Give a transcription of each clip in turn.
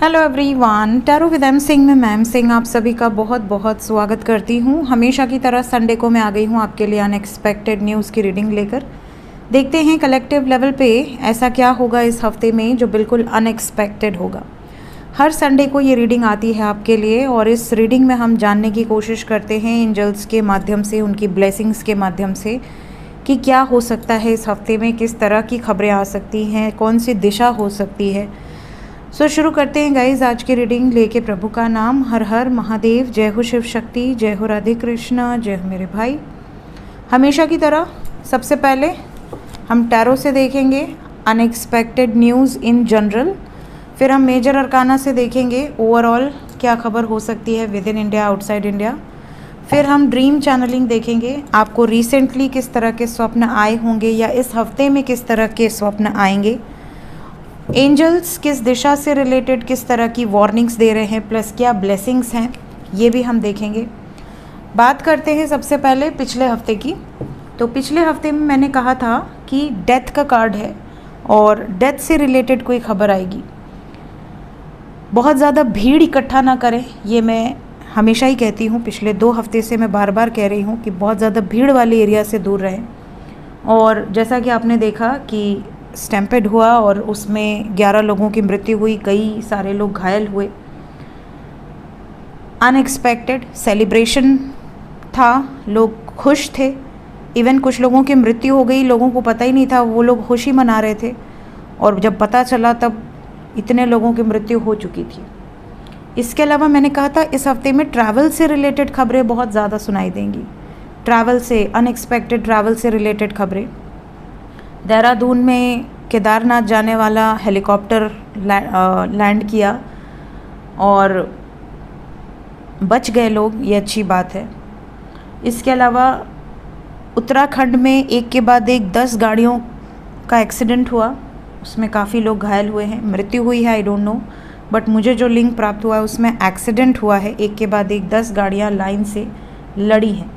Hello everyone, tarot with M Singh में ma'am Singh आप सभी का बहुत बहुत स्वागत करती हूँ। हमेशा की तरह संडे को मैं आ गई हूँ आपके लिए अनएक्सपेक्टेड न्यूज़ की रीडिंग लेकर। देखते हैं कलेक्टिव लेवल पे ऐसा क्या होगा इस हफ्ते में जो बिल्कुल अनएक्सपेक्टेड होगा। हर संडे को ये रीडिंग आती है आपके लिए और इस रीडिंग में हम जानने की कोशिश करते हैं एंजल्स के माध्यम से, उनकी ब्लेसिंग्स के माध्यम से कि क्या हो सकता है इस हफ्ते में, किस तरह की खबरें आ सकती हैं, कौन सी दिशा हो सकती है। शुरू करते हैं गाइज आज की रीडिंग लेके प्रभु का नाम। हर हर महादेव, जय हो शिव शक्ति, जय हो राधे कृष्णा, जय हो मेरे भाई। हमेशा की तरह सबसे पहले हम टैरो से देखेंगे अनएक्सपेक्टेड न्यूज़ इन जनरल, फिर हम मेजर अरकाना से देखेंगे ओवरऑल क्या खबर हो सकती है with in India, outside India. फिर हम ड्रीम चैनलिंग देखेंगे, आपको रिसेंटली किस तरह के स्वप्न आए होंगे या इस हफ्ते में किस तरह के स्वप्न आएंगे। एंजल्स किस दिशा से रिलेटेड किस तरह की वार्निंग्स दे रहे हैं, प्लस क्या ब्लेसिंग्स हैं, ये भी हम देखेंगे। बात करते हैं सबसे पहले पिछले हफ्ते की। तो पिछले हफ्ते में मैंने कहा था कि डेथ का कार्ड है और डेथ से रिलेटेड कोई खबर आएगी। बहुत ज़्यादा भीड़ इकट्ठा ना करें, ये मैं हमेशा ही कहती हूँ, पिछले 2 हफ्ते से मैं बार बार कह रही हूँ कि बहुत ज़्यादा भीड़ वाले एरिया से दूर रहें। और जैसा कि आपने देखा कि स्टैम्पेड हुआ और उसमें 11 लोगों की मृत्यु हुई, कई सारे लोग घायल हुए। अनएक्सपेक्टेड सेलिब्रेशन था, लोग खुश थे, इवन कुछ लोगों की मृत्यु हो गई, लोगों को पता ही नहीं था, वो लोग खुशी मना रहे थे और जब पता चला तब इतने लोगों की मृत्यु हो चुकी थी। इसके अलावा मैंने कहा था इस हफ्ते में ट्रैवल से रिलेटेड खबरें बहुत ज़्यादा सुनाई देंगी। ट्रैवल से, अनएक्सपेक्टेड ट्रैवल से रिलेटेड खबरें। देहरादून में केदारनाथ जाने वाला हेलीकॉप्टर लैंड किया और बच गए लोग, ये अच्छी बात है। इसके अलावा उत्तराखंड में एक के बाद एक 10 गाड़ियों का एक्सीडेंट हुआ, उसमें काफ़ी लोग घायल हुए हैं, मृत्यु हुई है, आई डोंट नो, बट मुझे जो लिंक प्राप्त हुआ है उसमें एक्सीडेंट हुआ है, एक के बाद एक 10 गाड़ियाँ लाइन से लड़ी हैं।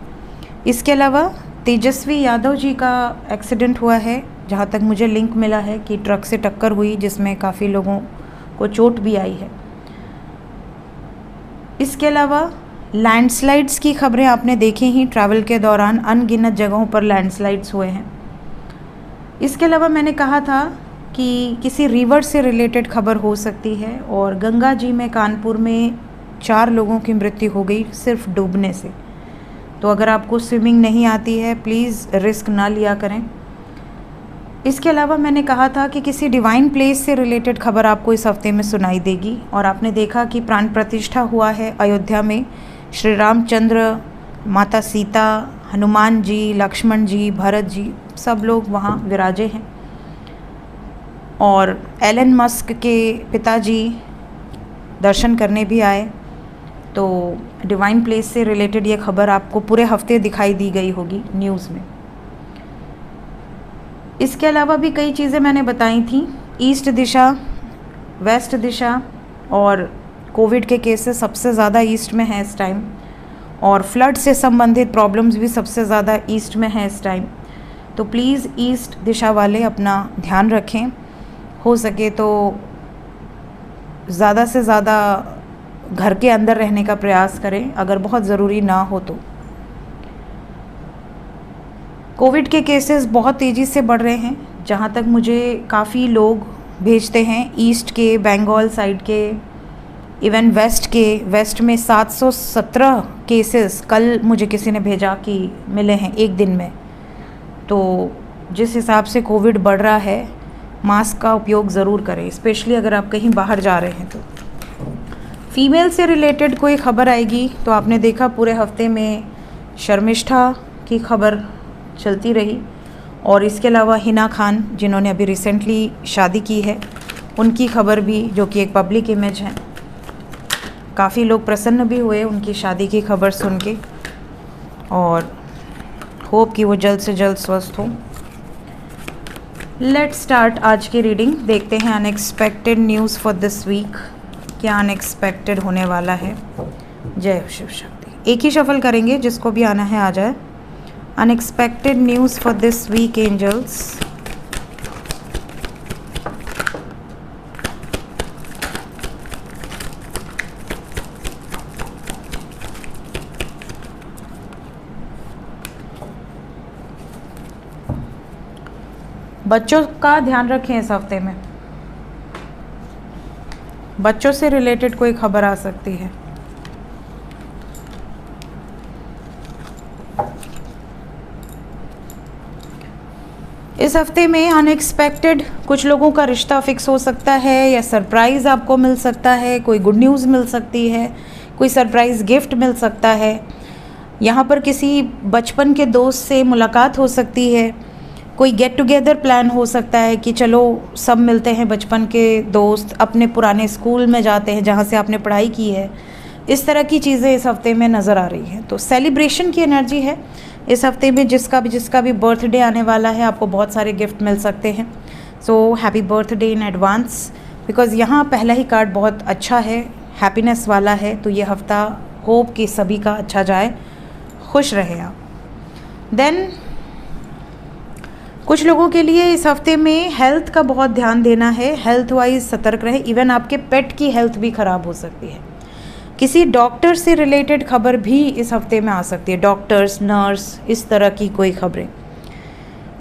इसके अलावा तेजस्वी यादव जी का एक्सीडेंट हुआ है, जहाँ तक मुझे लिंक मिला है कि ट्रक से टक्कर हुई जिसमें काफ़ी लोगों को चोट भी आई है। इसके अलावा लैंडस्लाइड्स की खबरें आपने देखी ही, ट्रैवल के दौरान अनगिनत जगहों पर लैंडस्लाइड्स हुए हैं। इसके अलावा मैंने कहा था कि किसी रिवर से रिलेटेड खबर हो सकती है और गंगा जी में कानपुर में 4 लोगों की मृत्यु हो गई सिर्फ डूबने से। तो अगर आपको स्विमिंग नहीं आती है प्लीज़ रिस्क ना लिया करें। इसके अलावा मैंने कहा था कि किसी डिवाइन प्लेस से रिलेटेड खबर आपको इस हफ्ते में सुनाई देगी और आपने देखा कि प्राण प्रतिष्ठा हुआ है अयोध्या में। श्री रामचंद्र, माता सीता, हनुमान जी, लक्ष्मण जी, भरत जी, सब लोग वहाँ विराजे हैं। और एलन मस्क के पिताजी दर्शन करने भी आए। तो डिवाइन प्लेस से रिलेटेड ये खबर आपको पूरे हफ्ते दिखाई दी गई होगी न्यूज़ में। इसके अलावा भी कई चीज़ें मैंने बताई थी, ईस्ट दिशा, वेस्ट दिशा, और कोविड के केसेस सबसे ज़्यादा ईस्ट में हैं इस टाइम और फ्लड से संबंधित प्रॉब्लम्स भी सबसे ज़्यादा ईस्ट में हैं इस टाइम। तो प्लीज़ ईस्ट दिशा वाले अपना ध्यान रखें, हो सके तो ज़्यादा से ज़्यादा घर के अंदर रहने का प्रयास करें अगर बहुत ज़रूरी ना हो तो। कोविड के केसेस बहुत तेज़ी से बढ़ रहे हैं, जहाँ तक मुझे काफ़ी लोग भेजते हैं ईस्ट के, बंगाल साइड के, इवन वेस्ट के। वेस्ट में 717 केसेस कल मुझे किसी ने भेजा कि मिले हैं एक दिन में। तो जिस हिसाब से कोविड बढ़ रहा है, मास्क का उपयोग ज़रूर करें, स्पेशली अगर आप कहीं बाहर जा रहे हैं। तो फीमेल से रिलेटेड कोई खबर आएगी तो आपने देखा पूरे हफ्ते में शर्मिष्ठा की खबर चलती रही और इसके अलावा हिना खान जिन्होंने अभी रिसेंटली शादी की है, उनकी खबर भी, जो कि एक पब्लिक इमेज है, काफ़ी लोग प्रसन्न भी हुए उनकी शादी की खबर सुन के और होप कि वो जल्द से जल्द स्वस्थ हो। लेट्स स्टार्ट आज की रीडिंग। देखते हैं unexpected news for this week, क्या अनएक्सपेक्टेड होने वाला है। जय शिव शक्ति। एक ही शफल करेंगे, जिसको भी आना है आ जाए। Unexpected news for this week angels. बच्चों का ध्यान रखें इस हफ्ते में, बच्चों से रिलेटेड कोई खबर आ सकती है। इस हफ्ते में अनएक्सपेक्टेड कुछ लोगों का रिश्ता फिक्स हो सकता है या सरप्राइज़ आपको मिल सकता है, कोई गुड न्यूज़ मिल सकती है, कोई सरप्राइज़ गिफ्ट मिल सकता है। यहाँ पर किसी बचपन के दोस्त से मुलाकात हो सकती है, कोई गेट टुगेदर प्लान हो सकता है कि चलो सब मिलते हैं, बचपन के दोस्त अपने पुराने स्कूल में जाते हैं जहाँ से आपने पढ़ाई की है। इस तरह की चीज़ें इस हफ्ते में नज़र आ रही हैं। तो सेलिब्रेशन की एनर्जी है इस हफ्ते में। जिसका भी बर्थडे आने वाला है, आपको बहुत सारे गिफ्ट मिल सकते हैं। So happy birthday in advance, because यहाँ पहला ही कार्ड बहुत अच्छा है, हैप्पीनेस वाला है। तो ये हफ्ता होप कि सभी का अच्छा जाए, खुश रहे आप। देन कुछ लोगों के लिए इस हफ्ते में हेल्थ का बहुत ध्यान देना है, हेल्थ वाइज सतर्क रहें। इवन आपके पेट की हेल्थ भी ख़राब हो सकती है। किसी डॉक्टर से रिलेटेड खबर भी इस हफ्ते में आ सकती है, डॉक्टर्स, नर्स, इस तरह की कोई खबरें।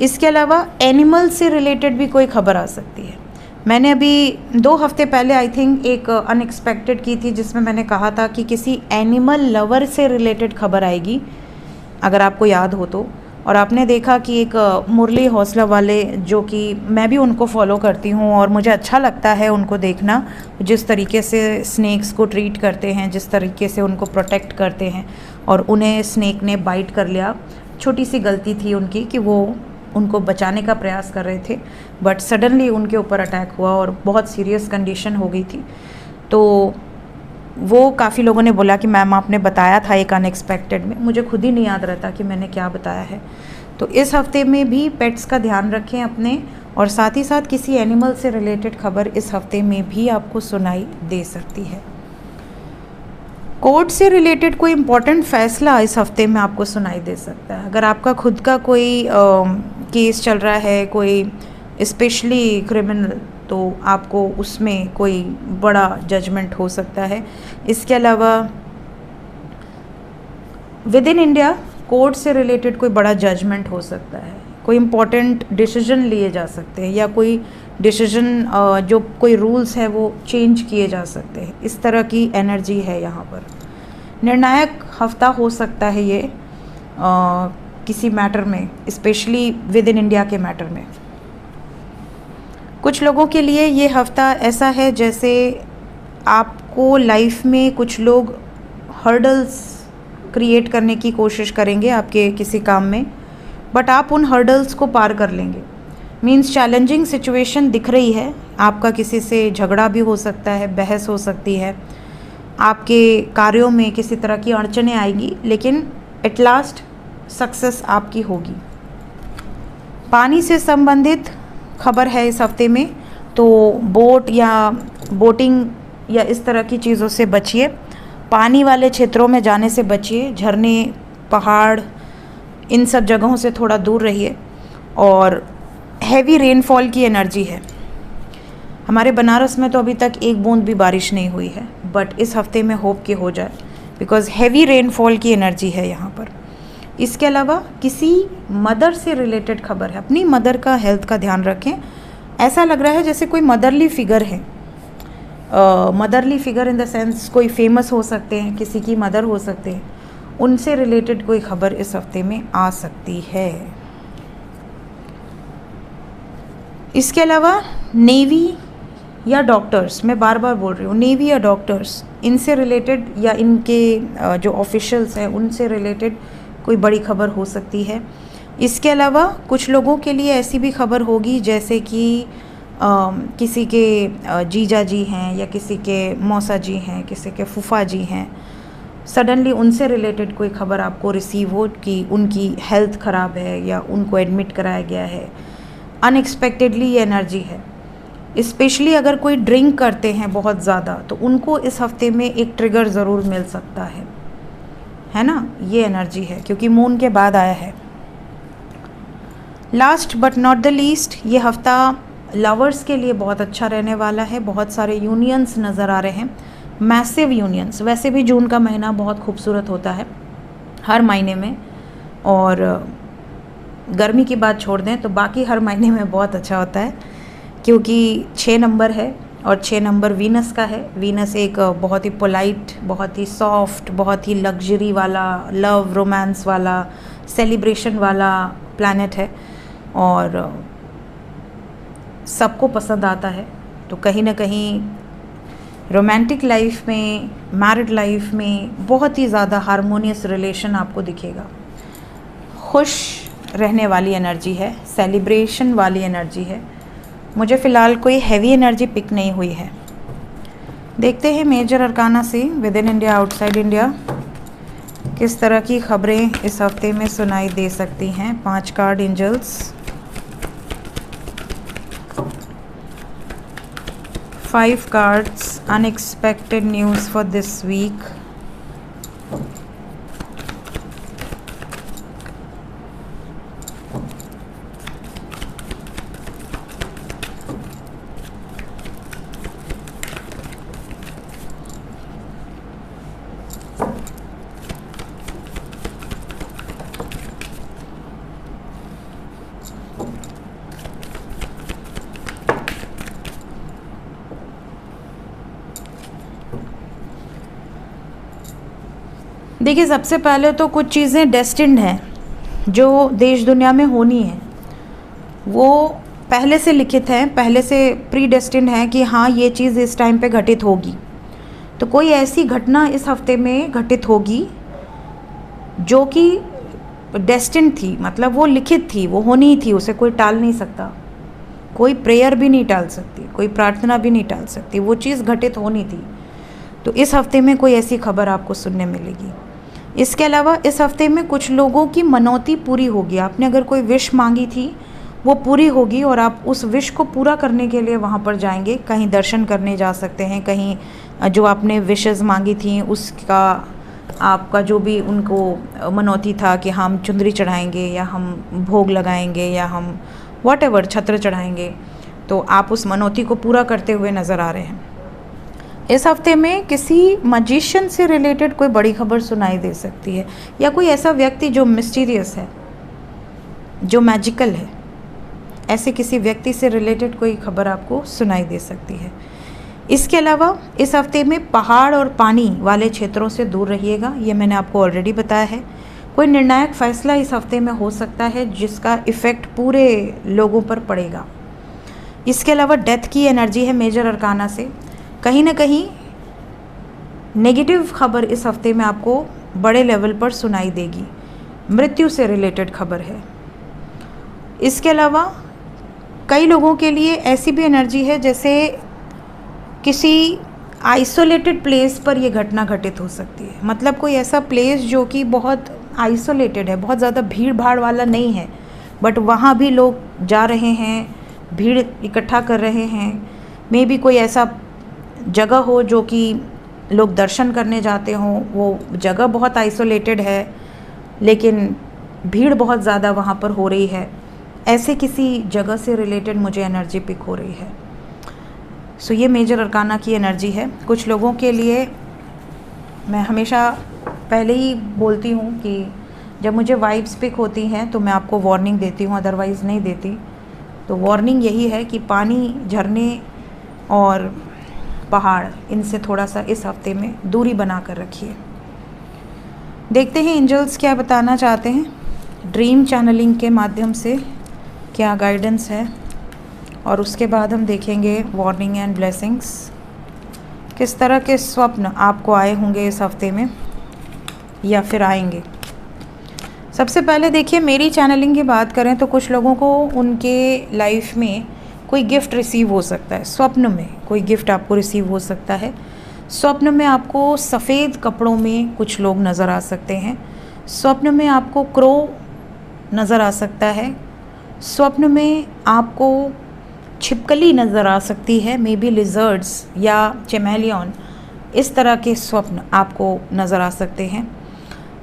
इसके अलावा एनिमल से रिलेटेड भी कोई खबर आ सकती है। मैंने अभी 2 हफ्ते पहले आई थिंक एक अनएक्सपेक्टेड की थी, जिसमें मैंने कहा था कि किसी एनिमल लवर से रिलेटेड खबर आएगी, अगर आपको याद हो तो। और आपने देखा कि एक मुरली हौसला वाले, जो कि मैं भी उनको फॉलो करती हूँ और मुझे अच्छा लगता है उनको देखना, जिस तरीके से स्नेक्स को ट्रीट करते हैं, जिस तरीके से उनको प्रोटेक्ट करते हैं। और उन्हें स्नेक ने बाइट कर लिया, छोटी सी गलती थी उनकी कि वो उनको बचाने का प्रयास कर रहे थे, बट सडनली उनके ऊपर अटैक हुआ और बहुत सीरियस कंडीशन हो गई थी। तो वो काफ़ी लोगों ने बोला कि मैम आपने बताया था एक अनएक्सपेक्टेड में, मुझे खुद ही नहीं याद रहता कि मैंने क्या बताया है। तो इस हफ्ते में भी पेट्स का ध्यान रखें अपने, और साथ ही साथ किसी एनिमल से रिलेटेड खबर इस हफ्ते में भी आपको सुनाई दे सकती है। कोर्ट से रिलेटेड कोई इम्पोर्टेंट फैसला इस हफ्ते में आपको सुनाई दे सकता है। अगर आपका खुद का कोई केस चल रहा है, कोई स्पेशली क्रिमिनल, तो आपको उसमें कोई बड़ा जजमेंट हो सकता है। इसके अलावा विद इन इंडिया कोर्ट से रिलेटेड कोई बड़ा जजमेंट हो सकता है, कोई इम्पोर्टेंट डिसीजन लिए जा सकते हैं, या कोई डिसीजन जो कोई रूल्स है वो चेंज किए जा सकते हैं। इस तरह की एनर्जी है यहाँ पर। निर्णायक हफ्ता हो सकता है ये किसी मैटर में, स्पेशली विद इन इंडिया के मैटर में। कुछ लोगों के लिए ये हफ्ता ऐसा है जैसे आपको लाइफ में कुछ लोग हर्डल्स क्रिएट करने की कोशिश करेंगे आपके किसी काम में, बट आप उन हर्डल्स को पार कर लेंगे। मीन्स चैलेंजिंग सिचुएशन दिख रही है, आपका किसी से झगड़ा भी हो सकता है, बहस हो सकती है, आपके कार्यों में किसी तरह की अड़चनें आएगी, लेकिन एट लास्ट सक्सेस आपकी होगी। पानी से संबंधित खबर है इस हफ्ते में, तो बोट या बोटिंग या इस तरह की चीज़ों से बचिए, पानी वाले क्षेत्रों में जाने से बचिए, झरने, पहाड़, इन सब जगहों से थोड़ा दूर रहिए। और हैवी रेनफॉल की एनर्जी है। हमारे बनारस में तो अभी तक एक बूंद भी बारिश नहीं हुई है, बट इस हफ्ते में होप कि हो जाए, बिकॉज़ हैवी रेनफॉल की एनर्जी है यहाँ पर। इसके अलावा किसी मदर से रिलेटेड खबर है, अपनी मदर का हेल्थ का ध्यान रखें। ऐसा लग रहा है जैसे कोई मदरली फिगर है, motherly figure in the sense कोई फेमस हो सकते हैं, किसी की मदर हो सकते हैं, उनसे रिलेटेड कोई खबर इस हफ्ते में आ सकती है। इसके अलावा नेवी या डॉक्टर्स, मैं बार बार बोल रही हूँ, नेवी या डॉक्टर्स, इनसे रिलेटेड या इनके जो ऑफिशियल्स हैं उनसे रिलेटेड कोई बड़ी खबर हो सकती है। इसके अलावा कुछ लोगों के लिए ऐसी भी खबर होगी जैसे कि किसी के जीजा जी हैं, या किसी के मौसा जी हैं, किसी के फूफा जी हैं, सडनली उनसे रिलेटेड कोई खबर आपको रिसीव हो कि उनकी हेल्थ ख़राब है या उनको एडमिट कराया गया है। अनएक्सपेक्टेडली ये एनर्जी है। स्पेशली अगर कोई ड्रिंक करते हैं बहुत ज़्यादा, तो उनको इस हफ्ते में एक ट्रिगर ज़रूर मिल सकता है ना, ये एनर्जी है, क्योंकि मून के बाद आया है। Last but not the least, ये हफ्ता लवर्स के लिए बहुत अच्छा रहने वाला है। बहुत सारे यूनियंस नज़र आ रहे हैं, मैसिव यूनियंस। वैसे भी जून का महीना बहुत खूबसूरत होता है हर महीने में, और गर्मी की बात छोड़ दें तो बाकी हर महीने में बहुत अच्छा होता है, क्योंकि 6 नंबर है और 6 नंबर वीनस का है। वीनस एक बहुत ही पोलाइट, बहुत ही सॉफ्ट, बहुत ही लग्जरी वाला, लव रोमांस वाला, सेलिब्रेशन वाला प्लैनेट है और सबको पसंद आता है। तो कहीं ना कहीं रोमांटिक लाइफ में, मैरिड लाइफ में बहुत ही ज़्यादा हारमोनियस रिलेशन आपको दिखेगा। खुश रहने वाली एनर्जी है, सेलिब्रेशन वाली एनर्जी है। मुझे फ़िलहाल कोई हैवी एनर्जी पिक नहीं हुई है। देखते हैं मेजर अरकाना से with in India, outside India किस तरह की खबरें इस हफ्ते में सुनाई दे सकती हैं। 5 card angels, 5 cards, unexpected news for this week. देखिए, सबसे पहले तो कुछ चीज़ें डेस्टिन्ड हैं जो देश दुनिया में होनी है, वो पहले से लिखित हैं, पहले से प्री डेस्टिन्ड है कि हाँ ये चीज़ इस टाइम पे घटित होगी। तो कोई ऐसी घटना इस हफ्ते में घटित होगी जो कि डेस्टिन्ड थी, मतलब वो लिखित थी, वो होनी थी, उसे कोई टाल नहीं सकता, कोई प्रेयर भी नहीं टाल सकती, कोई प्रार्थना भी नहीं टाल सकती, वो चीज़ घटित होनी थी। तो इस हफ्ते में कोई ऐसी खबर आपको सुनने मिलेगी। इसके अलावा इस हफ्ते में कुछ लोगों की मनौती पूरी होगी। आपने अगर कोई विश मांगी थी वो पूरी होगी और आप उस विश को पूरा करने के लिए वहाँ पर जाएंगे। कहीं दर्शन करने जा सकते हैं, कहीं जो आपने विशेज़ मांगी थी उसका आपका जो भी उनको मनौती था कि हम चुंदरी चढ़ाएंगे या हम भोग लगाएंगे या हम व्हाटएवर छत्र चढ़ाएंगे, तो आप उस मनौती को पूरा करते हुए नज़र आ रहे हैं। इस हफ्ते में किसी मैजिशियन से रिलेटेड कोई बड़ी खबर सुनाई दे सकती है, या कोई ऐसा व्यक्ति जो मिस्टीरियस है, जो मैजिकल है, ऐसे किसी व्यक्ति से रिलेटेड कोई खबर आपको सुनाई दे सकती है। इसके अलावा इस हफ्ते में पहाड़ और पानी वाले क्षेत्रों से दूर रहिएगा, ये मैंने आपको ऑलरेडी बताया है। कोई निर्णायक फैसला इस हफ्ते में हो सकता है जिसका इफ़ेक्ट पूरे लोगों पर पड़ेगा। इसके अलावा डेथ की एनर्जी है मेजर अरकाना से। कहीं ना कहीं नेगेटिव खबर इस हफ्ते में आपको बड़े लेवल पर सुनाई देगी, मृत्यु से रिलेटेड खबर है। इसके अलावा कई लोगों के लिए ऐसी भी एनर्जी है जैसे किसी आइसोलेटेड प्लेस पर यह घटना घटित हो सकती है। मतलब कोई ऐसा प्लेस जो कि बहुत आइसोलेटेड है, बहुत ज़्यादा भीड़ भाड़ वाला नहीं है, बट वहाँ भी लोग जा रहे हैं, भीड़ इकट्ठा कर रहे हैं। मे बी कोई ऐसा जगह हो जो कि लोग दर्शन करने जाते हों, वो जगह बहुत आइसोलेटेड है लेकिन भीड़ बहुत ज़्यादा वहाँ पर हो रही है। ऐसे किसी जगह से रिलेटेड मुझे एनर्जी पिक हो रही है। सो ये मेजर अरकाना की एनर्जी है। कुछ लोगों के लिए मैं हमेशा पहले ही बोलती हूँ कि जब मुझे वाइब्स पिक होती हैं तो मैं आपको वार्निंग देती हूँ, अदरवाइज़ नहीं देती। तो वार्निंग यही है कि पानी, झरने और पहाड़, इनसे थोड़ा सा इस हफ्ते में दूरी बना कर रखिए। देखते हैं एंजल्स क्या बताना चाहते हैं ड्रीम चैनलिंग के माध्यम से, क्या गाइडेंस है, और उसके बाद हम देखेंगे वार्निंग एंड ब्लेसिंग्स। किस तरह के स्वप्न आपको आए होंगे इस हफ्ते में या फिर आएंगे। सबसे पहले देखिए, मेरी चैनलिंग की बात करें तो कुछ लोगों को उनके लाइफ में कोई गिफ्ट रिसीव हो सकता है। स्वप्न में कोई गिफ्ट आपको रिसीव हो सकता है। स्वप्न में आपको सफ़ेद कपड़ों में कुछ लोग नज़र आ सकते हैं। स्वप्न में आपको क्रो नज़र आ सकता है। स्वप्न में आपको छिपकली नज़र आ सकती है, मे बी लिजर्ड्स या चैमेलियन, इस तरह के स्वप्न आपको नज़र आ सकते हैं।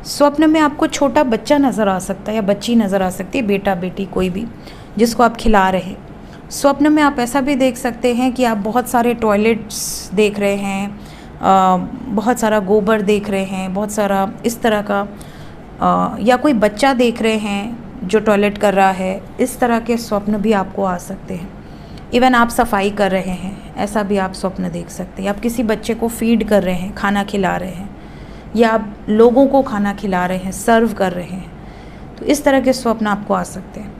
स्वप्न में आपको छोटा बच्चा नज़र आ सकता है या बच्ची नज़र आ सकती है, बेटा बेटी कोई भी, जिसको आप खिला रहे हैं। स्वप्न में आप ऐसा भी देख सकते हैं कि आप बहुत सारे टॉयलेट्स देख रहे हैं, बहुत सारा गोबर देख रहे हैं, बहुत सारा इस तरह का, या कोई बच्चा देख रहे हैं जो टॉयलेट कर रहा है, इस तरह के स्वप्न भी आपको आ सकते हैं। इवन आप सफाई कर रहे हैं, ऐसा भी आप स्वप्न देख सकते हैं। आप किसी बच्चे को फीड कर रहे हैं, खाना खिला रहे हैं, या आप लोगों को खाना खिला रहे हैं, सर्व कर रहे हैं, तो इस तरह के स्वप्न आपको आ सकते हैं।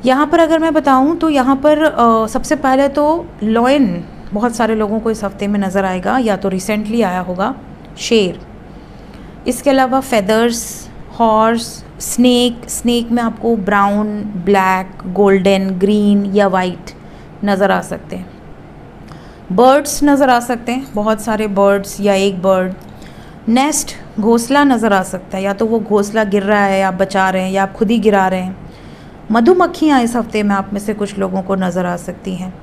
यहाँ पर अगर मैं बताऊँ तो यहाँ पर सबसे पहले तो लॉयन बहुत सारे लोगों को इस हफ्ते में नज़र आएगा, या तो रिसेंटली आया होगा शेर। इसके अलावा फेदर्स, हॉर्स, स्नेक में आपको ब्राउन, ब्लैक, गोल्डन, ग्रीन या वाइट नज़र आ सकते हैं। बर्ड्स नज़र आ सकते हैं, बहुत सारे बर्ड्स या एक बर्ड। नेस्ट, घोंसला नज़र आ सकता है, या तो वो घोंसला गिर रहा है, आप बचा रहे हैं, या आप खुद ही गिरा रहे हैं। मधुमक्खियाँ इस हफ्ते में आप में से कुछ लोगों को नज़र आ सकती हैं।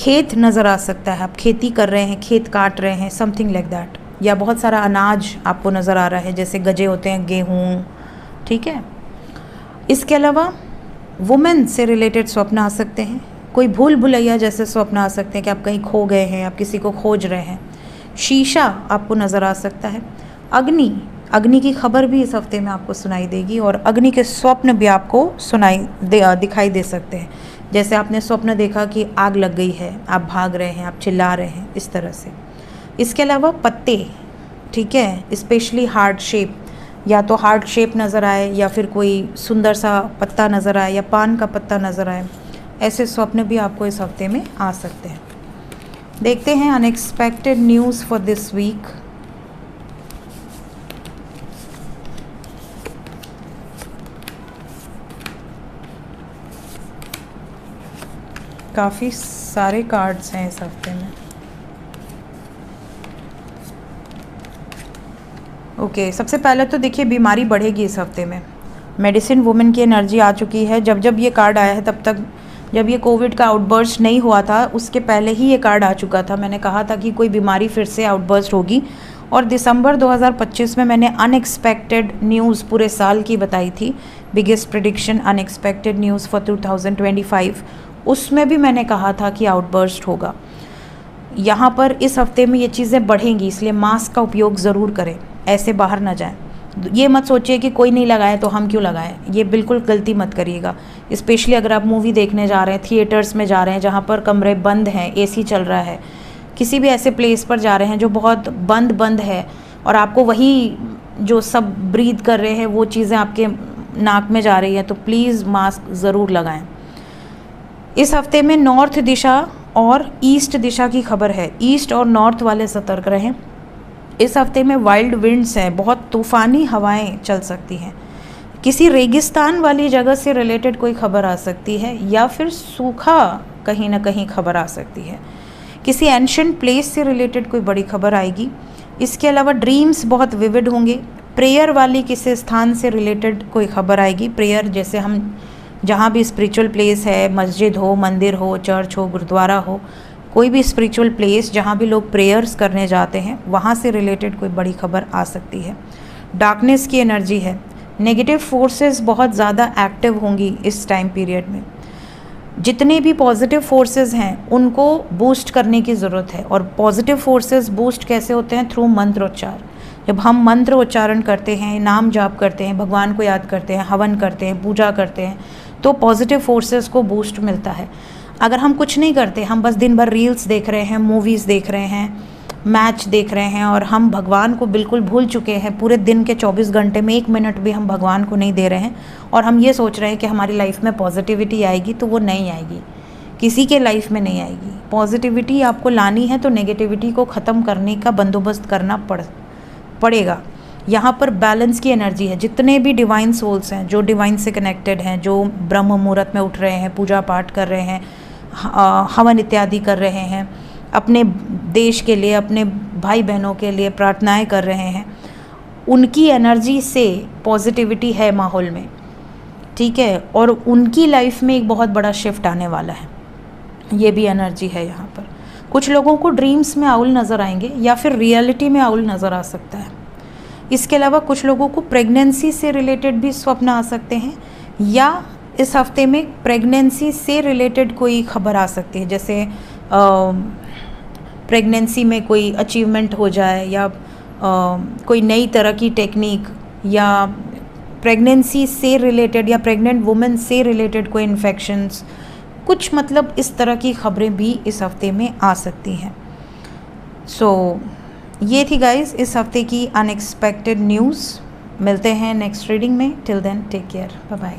खेत नज़र आ सकता है, आप खेती कर रहे हैं, खेत काट रहे हैं, समथिंग लाइक दैट। या बहुत सारा अनाज आपको नज़र आ रहा है, जैसे गजे होते हैं, गेहूँ, ठीक है। इसके अलावा वुमेन से रिलेटेड स्वप्न आ सकते हैं। कोई भूल भुलैया जैसे स्वप्न आ सकते हैं कि आप कहीं खो गए हैं, आप किसी को खोज रहे हैं। शीशा आपको नज़र आ सकता है। अग्नि की खबर भी इस हफ्ते में आपको सुनाई देगी, और अग्नि के स्वप्न भी आपको दिखाई दे सकते हैं। जैसे आपने स्वप्न देखा कि आग लग गई है, आप भाग रहे हैं, आप चिल्ला रहे हैं, इस तरह से। इसके अलावा पत्ते, ठीक है, स्पेशली हार्ट शेप, या तो हार्ट शेप नज़र आए, या फिर कोई सुंदर सा पत्ता नज़र आए, या पान का पत्ता नज़र आए, ऐसे स्वप्न भी आपको इस हफ्ते में आ सकते हैं। देखते हैं unexpected news for this week. काफ़ी सारे कार्ड्स हैं इस हफ्ते में। ओके, सबसे पहले तो देखिए बीमारी बढ़ेगी इस हफ्ते में। मेडिसिन वुमेन की एनर्जी आ चुकी है। जब ये कार्ड आया है, तब तक जब ये कोविड का आउटबर्स्ट नहीं हुआ था, उसके पहले ही ये कार्ड आ चुका था। मैंने कहा था कि कोई बीमारी फिर से आउटबर्स्ट होगी, और दिसंबर 2025 में मैंने अनएक्सपेक्टेड न्यूज़ पूरे साल की बताई थी, biggest prediction unexpected news for 2025। उसमें भी मैंने कहा था कि आउटबर्स्ट होगा। यहाँ पर इस हफ्ते में ये चीज़ें बढ़ेंगी, इसलिए मास्क का उपयोग ज़रूर करें, ऐसे बाहर ना जाएं। ये मत सोचिए कि कोई नहीं लगाए तो हम क्यों लगाएं, ये बिल्कुल गलती मत करिएगा। स्पेशली अगर आप मूवी देखने जा रहे हैं, थिएटर्स में जा रहे हैं जहाँ पर कमरे बंद हैं, एसी चल रहा है, किसी भी ऐसे प्लेस पर जा रहे हैं जो बहुत बंद है, और आपको वही जो सब ब्रीथ कर रहे हैं वो चीज़ें आपके नाक में जा रही हैं, तो प्लीज़ मास्क ज़रूर लगाएं। इस हफ्ते में नॉर्थ दिशा और ईस्ट दिशा की खबर है। ईस्ट और नॉर्थ वाले सतर्क रहें। इस हफ्ते में वाइल्ड विंड्स हैं, बहुत तूफ़ानी हवाएं चल सकती हैं। किसी रेगिस्तान वाली जगह से रिलेटेड कोई खबर आ सकती है, या फिर सूखा कहीं ना कहीं खबर आ सकती है। किसी एंशिएंट प्लेस से रिलेटेड कोई बड़ी खबर आएगी। इसके अलावा ड्रीम्स बहुत विविड होंगे। प्रेयर वाली किसी स्थान से रिलेटेड कोई खबर आएगी। प्रेयर जैसे हम जहाँ भी स्पिरिचुअल प्लेस है, मस्जिद हो, मंदिर हो, चर्च हो, गुरुद्वारा हो, कोई भी स्पिरिचुअल प्लेस जहाँ भी लोग प्रेयर्स करने जाते हैं, वहाँ से रिलेटेड कोई बड़ी खबर आ सकती है। डार्कनेस की एनर्जी है। नेगेटिव फोर्सेस बहुत ज़्यादा एक्टिव होंगी इस टाइम पीरियड में। जितने भी पॉजिटिव फोर्सेस हैं उनको बूस्ट करने की ज़रूरत है। और पॉजिटिव फोर्सेस बूस्ट कैसे होते हैं? थ्रू मंत्रोच्चार। जब हम मंत्र उच्चारण करते हैं, नाम जाप करते हैं, भगवान को याद करते हैं, हवन करते हैं, पूजा करते हैं, तो पॉजिटिव फोर्सेस को बूस्ट मिलता है। अगर हम कुछ नहीं करते, हम बस दिन भर रील्स देख रहे हैं, मूवीज़ देख रहे हैं, मैच देख रहे हैं, और हम भगवान को बिल्कुल भूल चुके हैं, पूरे दिन के 24 घंटे में 1 मिनट भी हम भगवान को नहीं दे रहे हैं, और हम ये सोच रहे हैं कि हमारी लाइफ में पॉजिटिविटी आएगी, तो वो नहीं आएगी, किसी के लाइफ में नहीं आएगी। पॉजिटिविटी आपको लानी है तो नेगेटिविटी को ख़त्म करने का बंदोबस्त करना पड़ेगा। यहाँ पर बैलेंस की एनर्जी है। जितने भी डिवाइन सोल्स हैं, जो डिवाइन से कनेक्टेड हैं, जो ब्रह्म मुहूर्त में उठ रहे हैं, पूजा पाठ कर रहे हैं, हवन इत्यादि कर रहे हैं, अपने देश के लिए, अपने भाई बहनों के लिए प्रार्थनाएं कर रहे हैं, उनकी एनर्जी से पॉजिटिविटी है माहौल में, ठीक है, और उनकी लाइफ में एक बहुत बड़ा शिफ्ट आने वाला है। ये भी एनर्जी है यहाँ पर। कुछ लोगों को ड्रीम्स में आउल नज़र आएंगे, या फिर रियलिटी में आउल नज़र आ सकता है। इसके अलावा कुछ लोगों को प्रेगनेंसी से रिलेटेड भी स्वप्न आ सकते हैं, या इस हफ्ते में प्रेगनेंसी से रिलेटेड कोई खबर आ सकती है, जैसे प्रेगनेंसी में कोई अचीवमेंट हो जाए, या कोई नई तरह की टेक्निक, या प्रेगनेंसी से रिलेटेड या प्रेग्नेंट वुमेन से रिलेटेड कोई इन्फेक्शंस, कुछ मतलब इस तरह की खबरें भी इस हफ्ते में आ सकती हैं। सो ये थी गाइस इस हफ्ते की अनएक्सपेक्टेड न्यूज़। मिलते हैं नेक्स्ट रीडिंग में। Till then take care, bye bye.